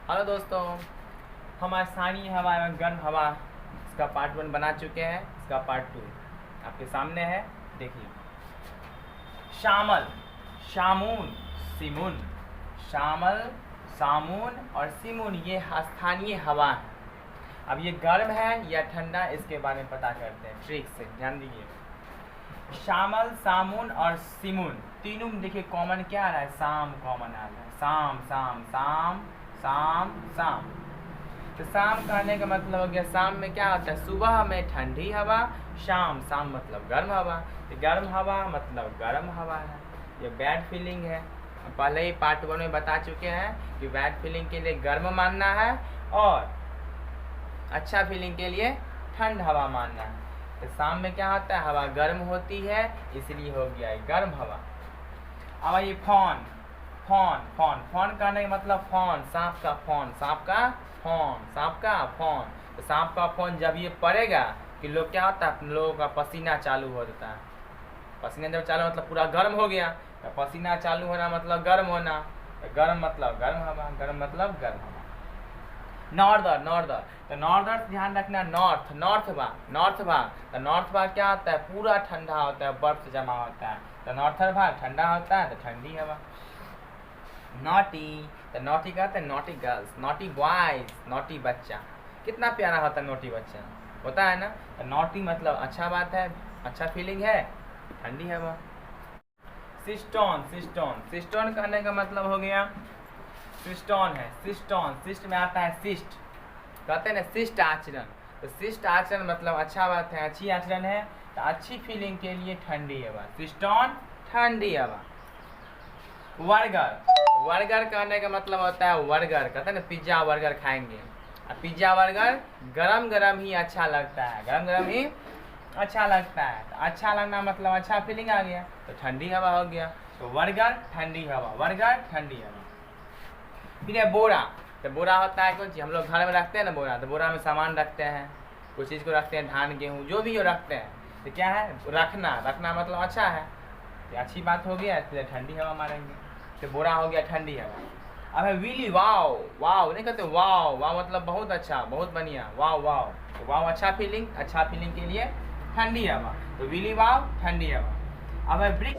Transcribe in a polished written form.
Hello दोस्तों, हम आज स्थानीय हवा एवं गर्म हवा इसका पार्ट 1 बना चुके हैं। इसका पार्ट 2 आपके सामने है, देखिए। शामल, शामून, सिमुन। शामल, सामून और सिमुन ये स्थानीय हवा है। अब ये गर्म है या ठंडा, इसके बारे में पता करते हैं ट्रिक से, ध्यान दीजिए। शामल, सामून और सिमुन तीनों में देखिए कॉमन क्या आ रहा है, शाम कॉमन आ रहा है। शाम शाम शाम शाम शाम। तो शाम कहने का मतलब हो गया, शाम में क्या होता है, सुबह में ठंडी हवा, शाम शाम मतलब गर्म हवा। तो गर्म हवा मतलब गर्म हवा है, ये बैड फीलिंग है। पहले ही पार्ट 1 में बता चुके हैं कि बैड फीलिंग के लिए गर्म मानना है और अच्छा फीलिंग के लिए ठंड हवा मानना है। तो शाम में क्या होता है, हवा गर्म होती है, इसलिए हो गया है गर्म हवा। अब ये फोन, फोन फोन फोन कहने का मतलब फोन, सांप का फोन, सांप का फोन, सांप का फोन। तो सांप का फोन जब ये पड़ेगा कि लोग क्या होता है, लोगों का पसीना चालू हो जाता है। पसीना जब चालू मतलब पूरा गर्म हो गया, तो पसीना चालू होना मतलब गर्म होना, तो गर्म मतलब गर्म हवा, गर्म मतलब गर्म हवा। नॉर्दर, नॉर्दर, तो नॉर्दर ध्यान रखना, नॉर्थ, नॉर्थ भाग। तो नॉर्थ भाग क्या होता है, पूरा ठंडा होता है, बर्फ से जमा होता है। तो नॉर्थर भाग ठंडा होता है, तो ठंडी हवा। नॉटी, तो नॉटी कहते हैं naughty girls, naughty boys, naughty बच्चा। कितना प्यारा होता है नॉटी बच्चा, होता है ना। तो नॉटी मतलब अच्छा बात है, अच्छा फीलिंग है, ठंडी हवा। सिस्टोन, सिस्टोन, सिस्टोन कहने का मतलब हो गया, सिस्टोन है, सिस्टोन, सिस्ट में आता है सिस्ट, कहते हैं ना शिष्ट आचरण। तो शिष्ट आचरण मतलब अच्छा बात है, अच्छी आचरण है, तो अच्छी फीलिंग के लिए ठंडी हवा, सिस्टोन ठंडी हवा। बर्गर, बर्गर कहने का मतलब होता है बर्गर, कहते हैं ना पिज्जा बर्गर खाएंगे। और पिज्जा बर्गर गरम गरम ही अच्छा लगता है, गरम गरम ही अच्छा लगता है। तो अच्छा लगना मतलब अच्छा फीलिंग आ गया, तो ठंडी हवा हो गया। तो बर्गर ठंडी हवा, बर्गर ठंडी हवा। फिर है बोरा, तो बोरा होता है कुछ हम लोग घर में रखते हैं ना बोरा, तो बोरा में सामान रखते हैं, कुछ चीज़ को रखते हैं, धान गेहूँ जो भी हो रखते हैं। तो क्या है, रखना, रखना मतलब अच्छा है, तो अच्छी बात हो गया, इसलिए ठंडी हवा मारेंगे। तो बोरा हो गया ठंडी हवा। अब है विली, वाव, वाव नहीं कहते, वाव, वाव मतलब बहुत अच्छा, बहुत बढ़िया, वाव वाव। तो वाव अच्छा फीलिंग, अच्छा फीलिंग के लिए ठंडी हवा, तो विली वाव ठंडी हवा। अब है ब्रिक,